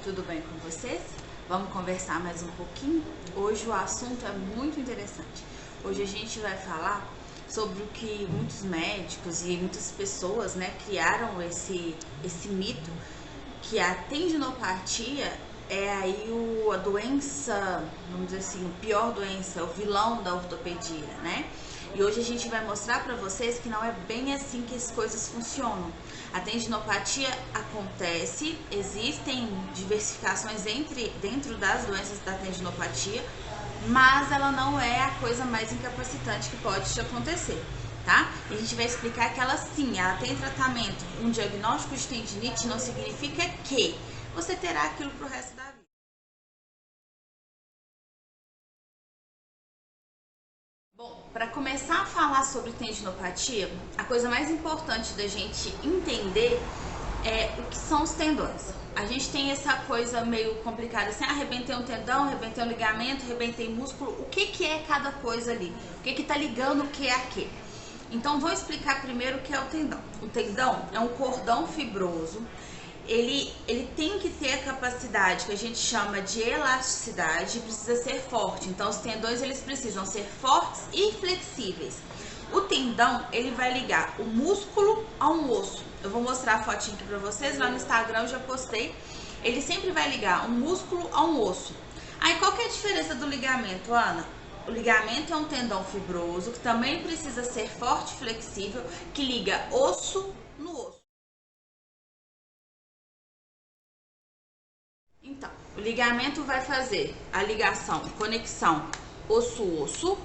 tudo bem com vocês? Vamos conversar mais um pouquinho? Hoje o assunto é muito interessante. Hoje a gente vai falar sobre o que muitos médicos e muitas pessoas, criaram esse mito, que a tendinopatia é aí a doença, vamos dizer assim, a pior doença, o vilão da ortopedia, né? E hoje a gente vai mostrar para vocês que não é bem assim que as coisas funcionam. A tendinopatia acontece, existem diversificações dentro das doenças da tendinopatia, mas ela não é a coisa mais incapacitante que pode te acontecer, tá? E a gente vai explicar que ela sim, ela tem tratamento. Um diagnóstico de tendinite não significa que você terá aquilo pro resto da vida. Bom, para começar a falar sobre tendinopatia, a coisa mais importante da gente entender é o que são os tendões. A gente tem essa coisa meio complicada assim, arrebentei um tendão, arrebentei um ligamento, arrebentei músculo. O que é cada coisa ali? O que tá ligando o que é a quê? Então vou explicar primeiro o que é o tendão. O tendão é um cordão fibroso. Ele tem que ter a capacidade que a gente chama de elasticidade, precisa ser forte. Então os tendões eles precisam ser fortes e flexíveis. O tendão ele vai ligar o músculo a um osso. Eu vou mostrar a fotinha aqui pra vocês, lá no Instagram eu já postei. Ele sempre vai ligar um músculo a um osso. Aí qual que é a diferença do ligamento, Ana? O ligamento é um tendão fibroso que também precisa ser forte e flexível, que liga osso no osso. Então, o ligamento vai fazer a ligação, conexão osso-osso,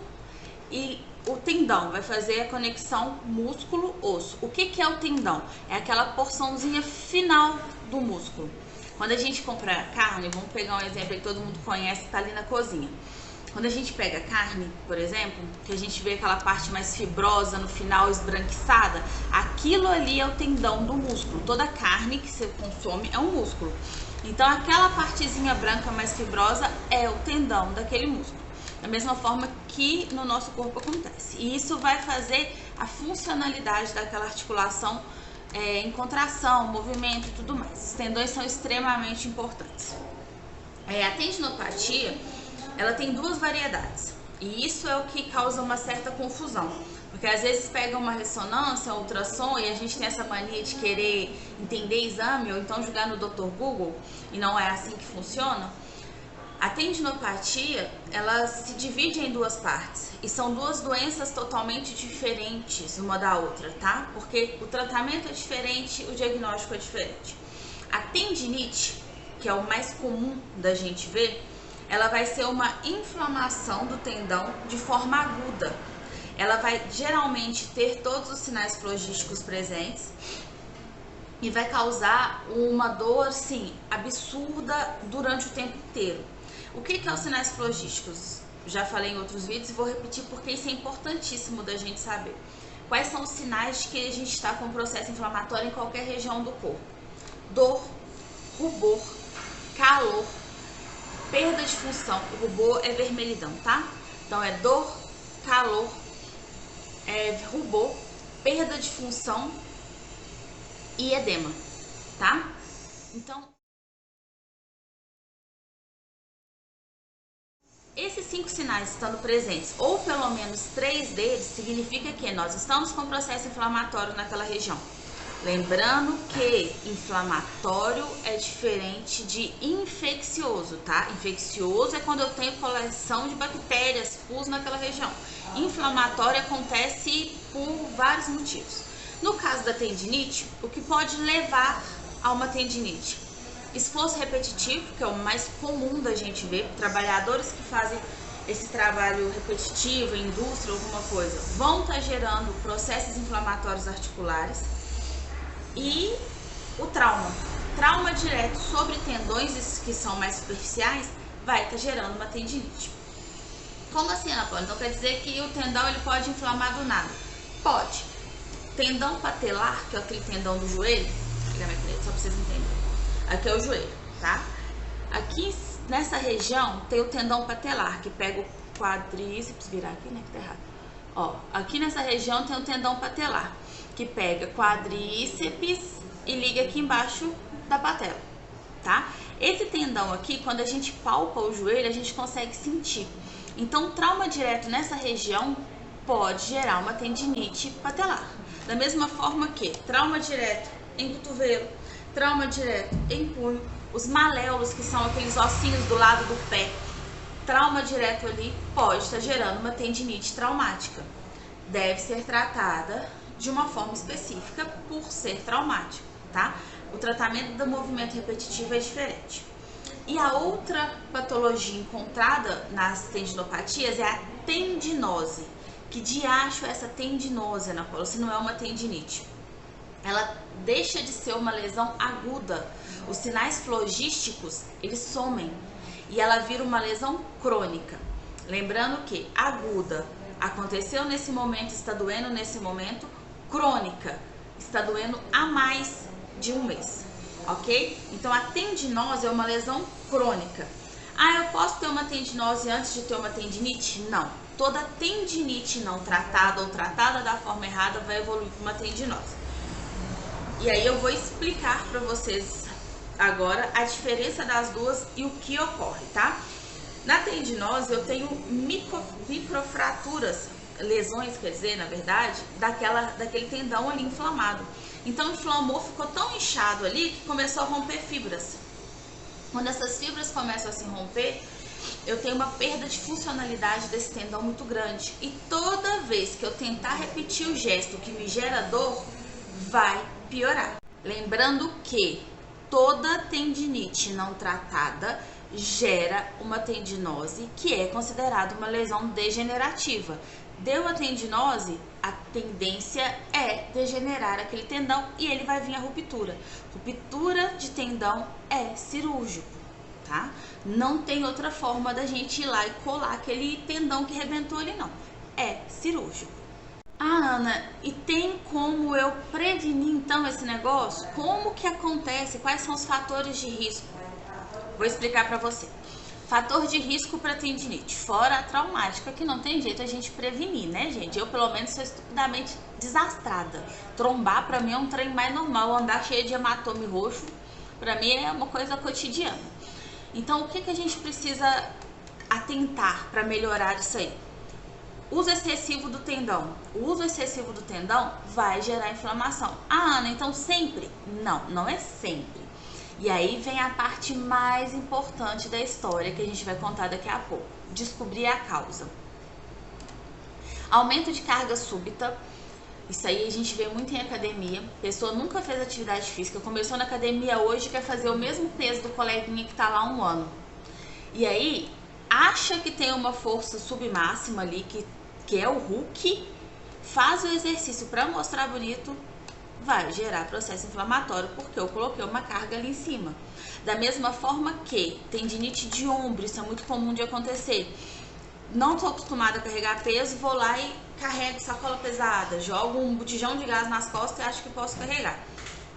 e o tendão vai fazer a conexão músculo-osso. O que é o tendão? É aquela porçãozinha final do músculo. Quando a gente compra carne, vamos pegar um exemplo que todo mundo conhece, que tá ali na cozinha. Quando a gente pega carne, por exemplo, que a gente vê aquela parte mais fibrosa no final, esbranquiçada, aquilo ali é o tendão do músculo. Toda carne que você consome é um músculo. Então aquela partezinha branca mais fibrosa é o tendão daquele músculo. Da mesma forma que no nosso corpo acontece. E isso vai fazer a funcionalidade daquela articulação em contração, movimento e tudo mais. Os tendões são extremamente importantes. A tendinopatia, ela tem duas variedades. E isso é o que causa uma certa confusão. Porque às vezes pega uma ressonância, um ultrassom, e a gente tem essa mania de querer entender exame, ou então jogar no Dr. Google, e não é assim que funciona. A tendinopatia, ela se divide em duas partes, e são duas doenças totalmente diferentes uma da outra, tá? Porque o tratamento é diferente, o diagnóstico é diferente. A tendinite, que é o mais comum da gente ver, ela vai ser uma inflamação do tendão de forma aguda. Ela vai geralmente ter todos os sinais flogísticos presentes e vai causar uma dor, sim, absurda durante o tempo inteiro. O que é os sinais flogísticos? Já falei em outros vídeos e vou repetir porque isso é importantíssimo da gente saber. Quais são os sinais de que a gente está com um processo inflamatório em qualquer região do corpo? Dor, rubor, calor, perda de função. O rubor é vermelhidão, tá? Então é dor, calor, rubor, perda de função e edema, tá? Então, esses 5 sinais estando presentes, ou pelo menos 3 deles, significa que nós estamos com processo inflamatório naquela região. Lembrando que inflamatório é diferente de infeccioso, tá? Infeccioso é quando eu tenho coleção de bactérias, pus naquela região. Inflamatório acontece por vários motivos. No caso da tendinite, o que pode levar a uma tendinite? Esforço repetitivo, que é o mais comum da gente ver. Trabalhadores que fazem esse trabalho repetitivo em indústria, alguma coisa, vão estar gerando processos inflamatórios articulares. E o trauma direto sobre tendões que são mais superficiais vai estar gerando uma tendinite. Como assim, Ana Paula? Então quer dizer que o tendão ele pode inflamar do nada? Pode. Tendão patelar, que é aquele tendão do joelho, só para vocês entenderem. Aqui é o joelho, tá? Aqui nessa região tem o tendão patelar, que pega o quadríceps, virar aqui, né, que tá errado. Ó, aqui nessa região tem o tendão patelar, que pega quadríceps e liga aqui embaixo da patela, tá? Esse tendão aqui, quando a gente palpa o joelho, a gente consegue sentir. Então, trauma direto nessa região pode gerar uma tendinite patelar. Da mesma forma que trauma direto em cotovelo, trauma direto em punho, os maléolos, que são aqueles ossinhos do lado do pé, trauma direto ali pode estar gerando uma tendinite traumática. Deve ser tratada de uma forma específica por ser traumático, tá? O tratamento do movimento repetitivo é diferente. E a outra patologia encontrada nas tendinopatias é a tendinose. Que diacho é essa tendinose, Ana Paula, se não é uma tendinite? Ela deixa de ser uma lesão aguda. Os sinais flogísticos, eles somem. E ela vira uma lesão crônica. Lembrando que aguda aconteceu nesse momento, está doendo nesse momento. Crônica, está doendo há mais de um mês, ok? Então a tendinose é uma lesão crônica. Ah, eu posso ter uma tendinose antes de ter uma tendinite? Não. Toda tendinite não tratada ou tratada da forma errada vai evoluir para uma tendinose. E aí eu vou explicar para vocês agora a diferença das duas e o que ocorre, tá? Na tendinose eu tenho microfraturas, lesões, quer dizer, na verdade, daquele tendão ali inflamado. Então inflamou, ficou tão inchado ali que começou a romper fibras. Quando essas fibras começam a se romper, eu tenho uma perda de funcionalidade desse tendão muito grande. E toda vez que eu tentar repetir o gesto que me gera dor, vai piorar. Lembrando que toda tendinite não tratada gera uma tendinose, que é considerada uma lesão degenerativa. Deu a tendinose, a tendência é degenerar aquele tendão e ele vai vir a ruptura. Ruptura de tendão é cirúrgico, tá? Não tem outra forma da gente ir lá e colar aquele tendão que rebentou ali, não. É cirúrgico. Ah, Ana, e tem como eu prevenir então esse negócio? Como que acontece? Quais são os fatores de risco? Vou explicar pra você. Fator de risco para tendinite, fora a traumática, que não tem jeito a gente prevenir, né, gente? Eu, pelo menos, sou estupidamente desastrada. Trombar, pra mim, é um trem mais normal. Andar cheio de hematome roxo, pra mim, é uma coisa cotidiana. Então, o que a gente precisa atentar para melhorar isso aí? Uso excessivo do tendão. O uso excessivo do tendão vai gerar inflamação. Ah, Ana, então sempre? Não, não é sempre. E aí vem a parte mais importante da história que a gente vai contar daqui a pouco. Descobrir a causa. Aumento de carga súbita. Isso aí a gente vê muito em academia. A pessoa nunca fez atividade física, começou na academia hoje, quer fazer o mesmo peso do coleguinha que tá lá há um ano. E aí acha que tem uma força submáxima ali, que é o Hulk, faz o exercício para mostrar bonito, vai gerar processo inflamatório, porque eu coloquei uma carga ali em cima. Da mesma forma que tendinite de ombro, isso é muito comum de acontecer. Não estou acostumada a carregar peso, vou lá e carrego sacola pesada, jogo um botijão de gás nas costas e acho que posso carregar.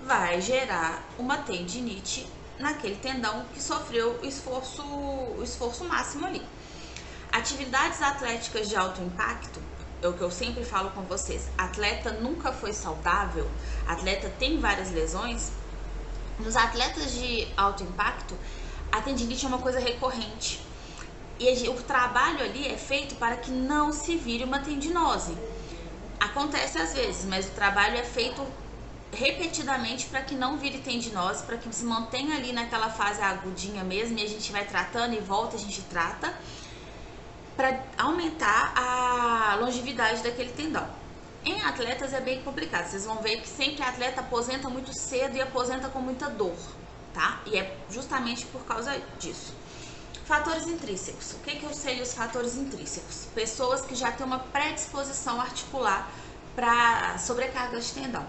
Vai gerar uma tendinite naquele tendão que sofreu o esforço máximo ali. Atividades atléticas de alto impacto, é o que eu sempre falo com vocês, atleta nunca foi saudável, atleta tem várias lesões. Nos atletas de alto impacto, a tendinite é uma coisa recorrente. E o trabalho ali é feito para que não se vire uma tendinose. Acontece às vezes, mas o trabalho é feito repetidamente para que não vire tendinose, para que se mantenha ali naquela fase agudinha mesmo, e a gente vai tratando e volta, a gente trata, para aumentar a longevidade daquele tendão. Em atletas é bem complicado, vocês vão ver que sempre atleta aposenta muito cedo e aposenta com muita dor, tá? E é justamente por causa disso. Fatores intrínsecos. O que eu sei dos fatores intrínsecos? Pessoas que já têm uma predisposição articular para sobrecarga de tendão.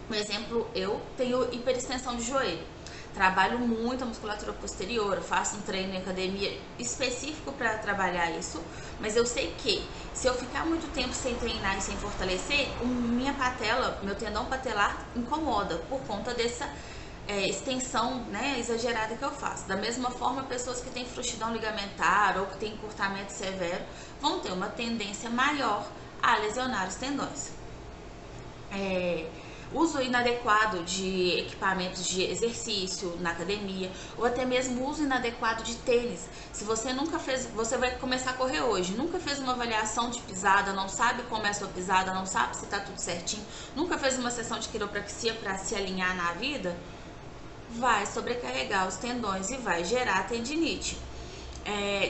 Por exemplo, eu tenho hiperextensão de joelho. Trabalho muito a musculatura posterior, eu faço um treino em academia específico para trabalhar isso, mas eu sei que se eu ficar muito tempo sem treinar e sem fortalecer, minha patela, meu tendão patelar incomoda por conta dessa extensão, né, exagerada que eu faço. Da mesma forma, pessoas que têm frouxidão ligamentar ou que têm encurtamento severo vão ter uma tendência maior a lesionar os tendões. uso inadequado de equipamentos de exercício na academia, ou até mesmo uso inadequado de tênis. Se você nunca fez, você vai começar a correr hoje, nunca fez uma avaliação de pisada, não sabe como é a sua pisada, não sabe se tá tudo certinho, nunca fez uma sessão de quiropraxia para se alinhar na vida, vai sobrecarregar os tendões e vai gerar tendinite.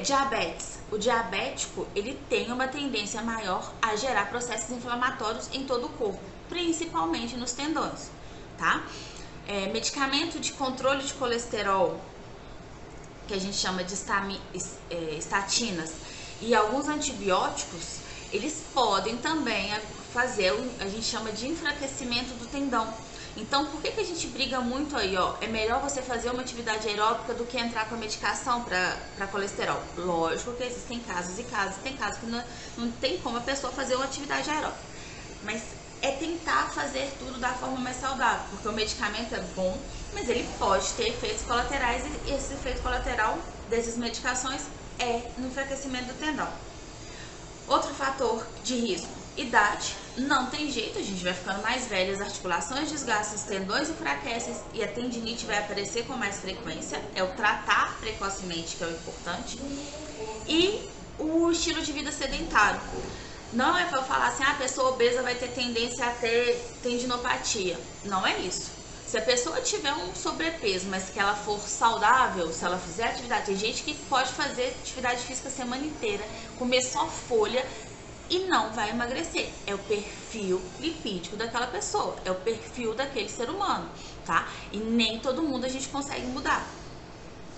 Diabetes. O diabético, ele tem uma tendência maior a gerar processos inflamatórios em todo o corpo, principalmente nos tendões, tá? Medicamento de controle de colesterol, que a gente chama de estatinas, e alguns antibióticos, eles podem também fazer, a gente chama de enfraquecimento do tendão. Então, por que a gente briga muito aí, ó? É melhor você fazer uma atividade aeróbica do que entrar com a medicação para colesterol. Lógico que existem casos e casos, tem casos que não tem como a pessoa fazer uma atividade aeróbica. Mas é tentar fazer tudo da forma mais saudável, porque o medicamento é bom, mas ele pode ter efeitos colaterais e esse efeito colateral dessas medicações é no enfraquecimento do tendão. Outro fator de risco. Idade, não tem jeito, a gente vai ficando mais velho, as articulações desgastam, os tendões enfraquecem e a tendinite vai aparecer com mais frequência. É o tratar precocemente que é o importante. E o estilo de vida sedentário. Não é para falar assim, a pessoa obesa vai ter tendência a ter tendinopatia. Não é isso. Se a pessoa tiver um sobrepeso, mas que ela for saudável, se ela fizer atividade, tem gente que pode fazer atividade física a semana inteira, comer só folha, e não vai emagrecer. É o perfil lipídico daquela pessoa, é o perfil daquele ser humano, tá? E nem todo mundo a gente consegue mudar.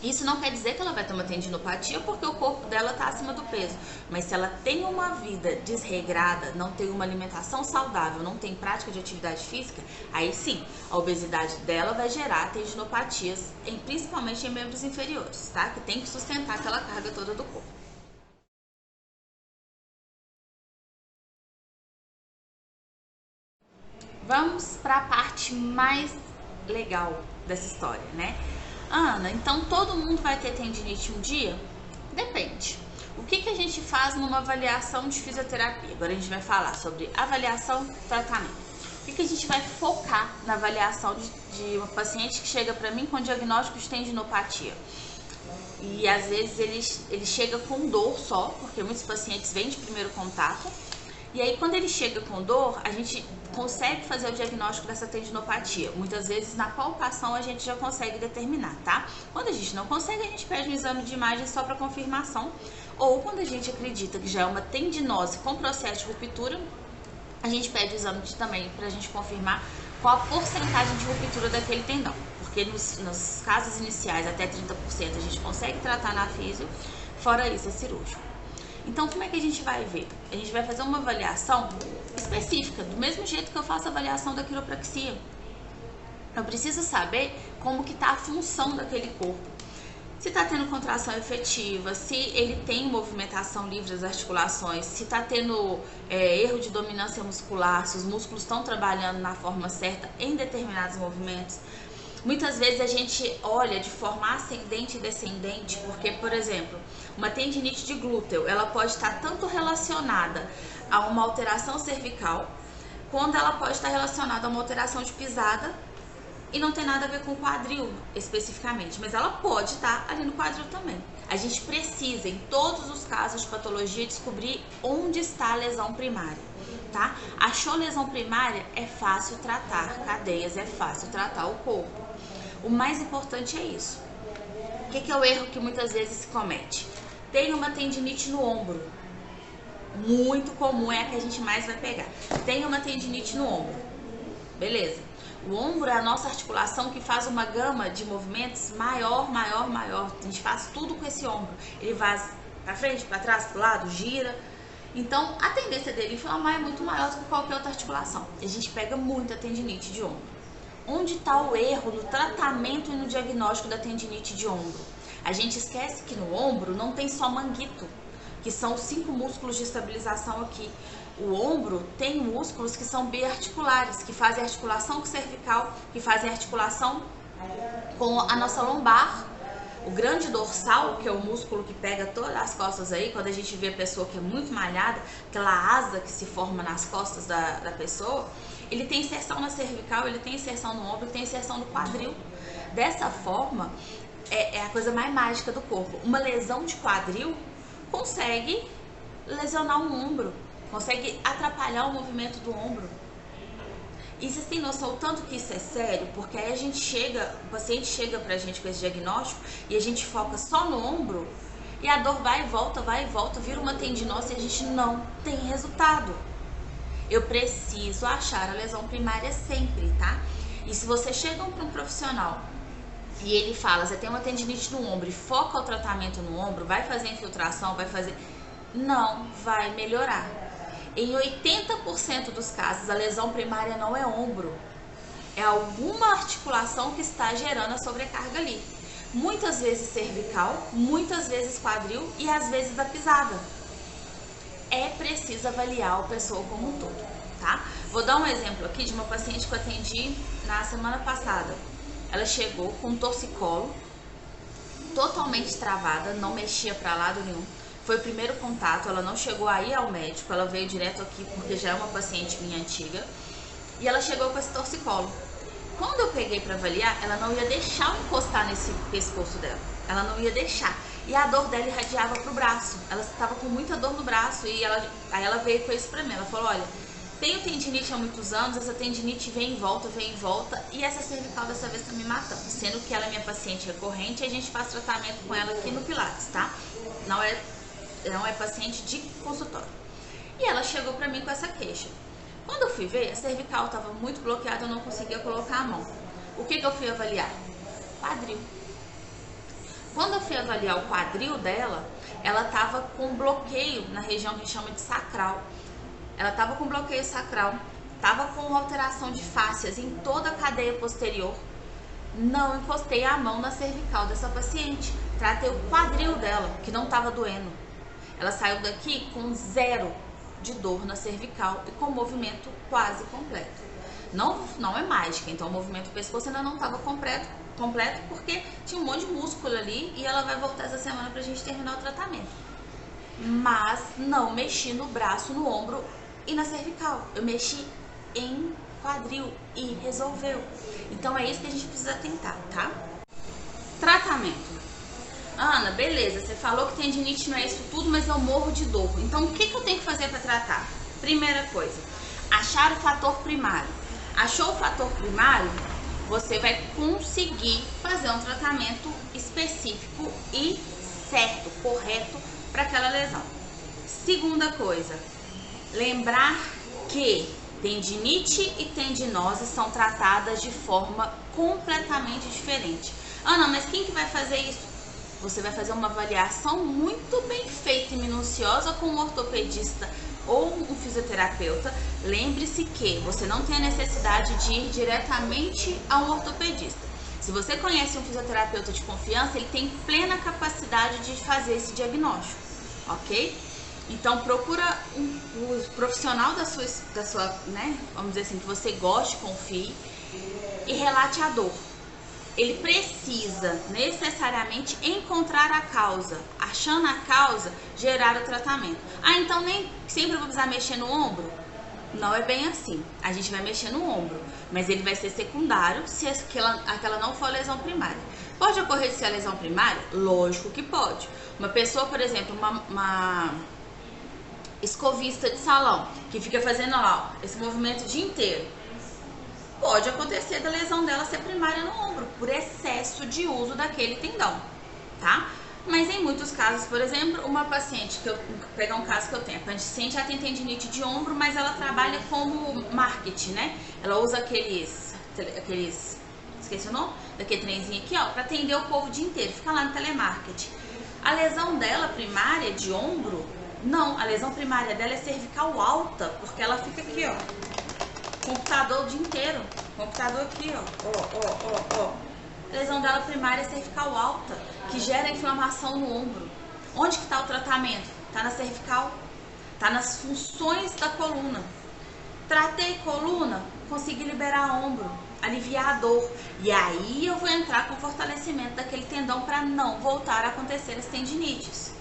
Isso não quer dizer que ela vai ter uma tendinopatia porque o corpo dela está acima do peso. Mas se ela tem uma vida desregrada, não tem uma alimentação saudável, não tem prática de atividade física, aí sim, a obesidade dela vai gerar tendinopatias, principalmente em membros inferiores, tá? Que tem que sustentar aquela carga toda do corpo. Vamos para a parte mais legal dessa história, né? Ana, então todo mundo vai ter tendinite um dia? Depende. O que a gente faz numa avaliação de fisioterapia? Agora a gente vai falar sobre avaliação e tratamento. O que a gente vai focar na avaliação de uma paciente que chega para mim com diagnóstico de tendinopatia? E às vezes ele chega com dor só, porque muitos pacientes vêm de primeiro contato. E aí, quando ele chega com dor, a gente consegue fazer o diagnóstico dessa tendinopatia. Muitas vezes, na palpação, a gente já consegue determinar, tá? Quando a gente não consegue, a gente pede um exame de imagem só para confirmação. Ou quando a gente acredita que já é uma tendinose com processo de ruptura, a gente pede o exame também para a gente confirmar qual a porcentagem de ruptura daquele tendão. Porque nos casos iniciais, até 30%, a gente consegue tratar na físio, fora isso é cirúrgico. Então, como é que a gente vai ver? A gente vai fazer uma avaliação específica, do mesmo jeito que eu faço a avaliação da quiropraxia. Eu preciso saber como que está a função daquele corpo. Se está tendo contração efetiva, se ele tem movimentação livre das articulações, se está tendo erro de dominância muscular, se os músculos estão trabalhando na forma certa em determinados movimentos. Muitas vezes a gente olha de forma ascendente e descendente, porque, por exemplo, uma tendinite de glúteo, ela pode estar tanto relacionada a uma alteração cervical, quanto ela pode estar relacionada a uma alteração de pisada, e não tem nada a ver com o quadril especificamente, mas ela pode estar ali no quadril também. A gente precisa, em todos os casos de patologia, descobrir onde está a lesão primária, tá? Achou lesão primária, é fácil tratar cadeias, é fácil tratar o corpo. O mais importante é isso. O que é o erro que muitas vezes se comete? Tem uma tendinite no ombro. Muito comum, é a que a gente mais vai pegar. Tem uma tendinite no ombro. Beleza. O ombro é a nossa articulação que faz uma gama de movimentos maior. A gente faz tudo com esse ombro. Ele vai para frente, para trás, para o lado, gira. Então, a tendência dele inflamar é muito maior do que qualquer outra articulação. A gente pega muita tendinite de ombro. Onde está o erro no tratamento e no diagnóstico da tendinite de ombro? A gente esquece que no ombro não tem só manguito, que são os 5 músculos de estabilização aqui. O ombro tem músculos que são biarticulares, que fazem articulação cervical, que fazem articulação com a nossa lombar, O grande dorsal, que é o músculo que pega todas as costas aí, quando a gente vê a pessoa que é muito malhada, aquela asa que se forma nas costas da pessoa, ele tem inserção na cervical, ele tem inserção no ombro, ele tem inserção no quadril. Dessa forma, é a coisa mais mágica do corpo. Uma lesão de quadril consegue lesionar o ombro, consegue atrapalhar o movimento do ombro. E vocês têm noção o tanto que isso é sério? Porque aí o paciente chega pra gente com esse diagnóstico e a gente foca só no ombro e a dor vai e volta, vira uma tendinose e a gente não tem resultado. Eu preciso achar a lesão primária sempre, tá? E se você chega para um profissional e ele fala, você tem uma tendinite no ombro e foca o tratamento no ombro, vai fazer infiltração, não vai melhorar. Em 80% dos casos, a lesão primária não é ombro, é alguma articulação que está gerando a sobrecarga ali. Muitas vezes cervical, muitas vezes quadril e às vezes da pisada. É preciso avaliar a pessoa como um todo, tá? Vou dar um exemplo aqui de uma paciente que eu atendi na semana passada. Ela chegou com um torcicolo totalmente travada, não mexia para lado nenhum. Foi o primeiro contato, ela não chegou a ir ao médico, ela veio direto aqui porque já é uma paciente minha antiga. E ela chegou com esse torcicolo. Quando eu peguei para avaliar, ela não ia deixar eu encostar nesse pescoço dela. Ela não ia deixar. E a dor dela irradiava pro braço. Ela estava com muita dor no braço e aí ela veio com isso pra mim. Ela falou, olha, tenho tendinite há muitos anos, essa tendinite vem e volta, e essa cervical dessa vez tá me matando. Sendo que ela é minha paciente recorrente e a gente faz tratamento com ela aqui no Pilates, tá? Não é paciente de consultório. E ela chegou pra mim com essa queixa. Quando eu fui ver, a cervical estava muito bloqueada, eu não conseguia colocar a mão. O que eu fui avaliar? Quadril. Quando eu fui avaliar o quadril dela, ela estava com bloqueio na região que a gente chama de sacral. Ela estava com bloqueio sacral, estava com alteração de fáscias em toda a cadeia posterior. Não encostei a mão na cervical dessa paciente. Tratei o quadril dela, que não estava doendo. Ela saiu daqui com 0 de dor na cervical e com movimento quase completo. Não é mágica, então o movimento do pescoço ainda não estava completo porque tinha um monte de músculo ali e ela vai voltar essa semana pra gente terminar o tratamento. Mas não mexi no braço, no ombro e na cervical. Eu mexi em quadril e resolveu. Então é isso que a gente precisa tentar, tá? Tratamento. Ana, beleza, você falou que tendinite não é isso tudo, mas eu morro de dor. Então o que eu tenho que fazer para tratar? Primeira coisa, achar o fator primário. Achou o fator primário? Você vai conseguir fazer um tratamento específico e certo, correto para aquela lesão. Segunda coisa, lembrar que tendinite e tendinose são tratadas de forma completamente diferente. Ana, mas quem que vai fazer isso? Você vai fazer uma avaliação muito bem feita e minuciosa com um ortopedista ou um fisioterapeuta. Lembre-se que você não tem a necessidade de ir diretamente a um ortopedista. Se você conhece um fisioterapeuta de confiança, ele tem plena capacidade de fazer esse diagnóstico, ok? Então procura um profissional da sua, né, vamos dizer assim, que você goste, confie e relate a dor. Ele precisa necessariamente encontrar a causa, achando a causa, gerar o tratamento. Ah, então nem sempre eu vou precisar mexer no ombro? Não é bem assim. A gente vai mexer no ombro, mas ele vai ser secundário se aquela não for a lesão primária. Pode ocorrer de ser a lesão primária? Lógico que pode. Uma pessoa, por exemplo, uma escovista de salão, que fica fazendo lá esse movimento o dia inteiro, pode acontecer da lesão dela ser primária no ombro, por excesso de uso daquele tendão, tá? Mas em muitos casos, por exemplo, uma paciente, vou pegar um caso que eu tenho, a paciente já tem tendinite de ombro, mas ela trabalha como marketing, né? Ela usa aqueles, esqueci o nome? Daquele trenzinho aqui, ó, pra atender o povo o dia inteiro, fica lá no telemarketing. A lesão dela primária de ombro, não, a lesão primária dela é cervical alta, porque ela fica aqui, ó. Computador o dia inteiro. Computador aqui, ó. A lesão dela primária é cervical alta, que gera inflamação no ombro. Onde que tá o tratamento? Tá na cervical. Tá nas funções da coluna. Tratei coluna, consegui liberar ombro. aliviar a dor. E aí eu vou entrar com fortalecimento daquele tendão para não voltar a acontecer as tendinites.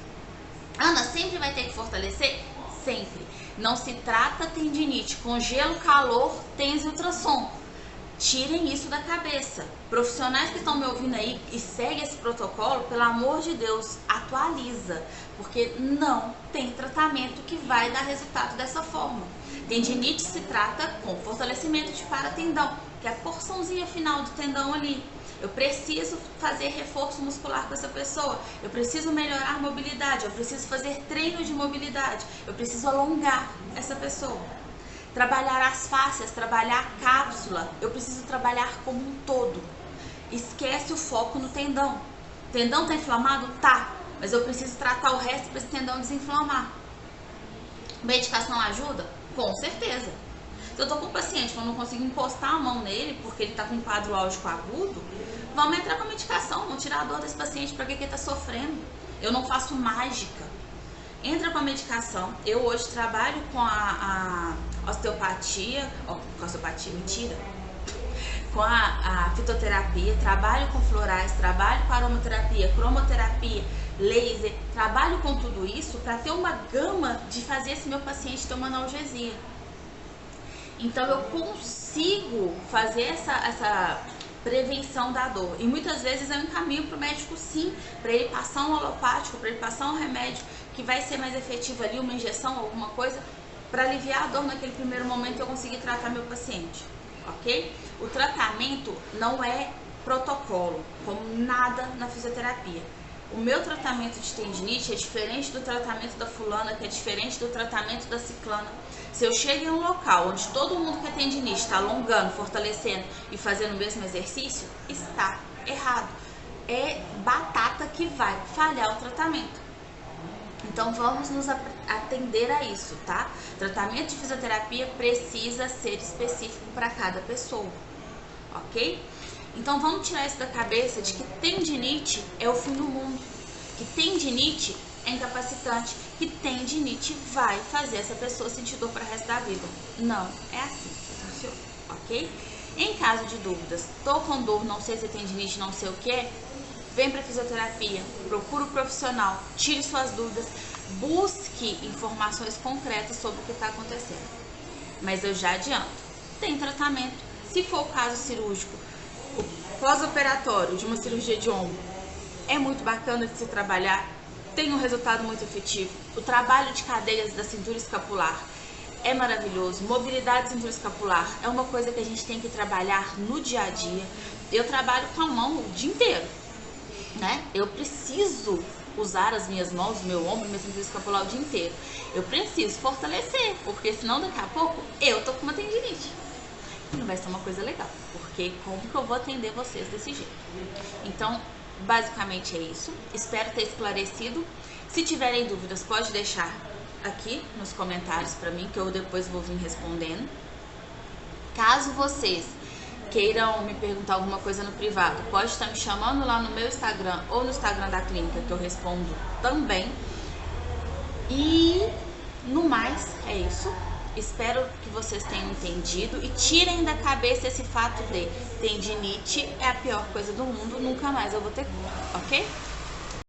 Ana, sempre vai ter que fortalecer? Sempre. Não se trata tendinite com gelo, calor, TENS e ultrassom. Tirem isso da cabeça. Profissionais que estão me ouvindo aí e seguem esse protocolo, pelo amor de Deus, atualiza. Porque não tem tratamento que vai dar resultado dessa forma. Tendinite se trata com fortalecimento de paratendão, que é a porçãozinha final do tendão ali. Eu preciso fazer reforço muscular com essa pessoa, eu preciso melhorar a mobilidade, eu preciso fazer treino de mobilidade, eu preciso alongar essa pessoa. Trabalhar as fáscias, trabalhar a cápsula, eu preciso trabalhar como um todo. Esquece o foco no tendão. O tendão tá inflamado? Tá, mas eu preciso tratar o resto para esse tendão desinflamar. Medicação ajuda? Com certeza. Se eu tô com um paciente que eu não consigo encostar a mão nele porque ele tá com um quadro álgico agudo, vamos entrar com a medicação, vamos tirar a dor desse paciente para que ele tá sofrendo. Eu não faço mágica. Entra com a medicação. Eu hoje trabalho com a osteopatia, com a osteopatia, mentira, com a fitoterapia, trabalho com florais, trabalho com aromaterapia, cromoterapia, laser, trabalho com tudo isso para ter uma gama de fazer esse meu paciente ter uma analgesia. Então eu consigo fazer essa prevenção da dor. E muitas vezes eu encaminho para o médico sim, para ele passar um alopático, para ele passar um remédio que vai ser mais efetivo ali, uma injeção, alguma coisa, para aliviar a dor naquele primeiro momento e eu conseguir tratar meu paciente, ok? O tratamento não é protocolo, como nada na fisioterapia. O meu tratamento de tendinite é diferente do tratamento da fulana, que é diferente do tratamento da ciclana. Se eu chego em um local onde todo mundo que é tendinite está alongando, fortalecendo e fazendo o mesmo exercício, está errado. É batata que vai falhar o tratamento. Então vamos nos atender a isso, tá? Tratamento de fisioterapia precisa ser específico para cada pessoa, ok? Então vamos tirar isso da cabeça de que tendinite é o fim do mundo, que tendinite é incapacitante, que tendinite vai fazer essa pessoa sentir dor para o resto da vida. Não é assim que funciona, ok? Em caso de dúvidas, tô com dor, não sei se é tendinite, não sei o que, vem para fisioterapia, procura o profissional, tire suas dúvidas, busque informações concretas sobre o que está acontecendo. Mas eu já adianto, tem tratamento, se for o caso cirúrgico, o pós-operatório de uma cirurgia de ombro é muito bacana de se trabalhar, tem um resultado muito efetivo. O trabalho de cadeias da cintura escapular é maravilhoso. Mobilidade cintura escapular é uma coisa que a gente tem que trabalhar no dia a dia. Eu trabalho com a mão o dia inteiro, né? Eu preciso usar as minhas mãos, o meu ombro, minha cintura escapular o dia inteiro. Eu preciso fortalecer, porque senão daqui a pouco eu tô com uma tendinite. Não vai ser uma coisa legal, porque como que eu vou atender vocês desse jeito? Então, basicamente é isso. Espero ter esclarecido. Se tiverem dúvidas, pode deixar aqui nos comentários para mim, que eu depois vou vir respondendo. Caso vocês queiram me perguntar alguma coisa no privado, pode estar me chamando lá no meu Instagram ou no Instagram da clínica, que eu respondo também. E no mais, é isso. Espero que vocês tenham entendido e tirem da cabeça esse fato de tendinite é a pior coisa do mundo, nunca mais eu vou ter cura, ok?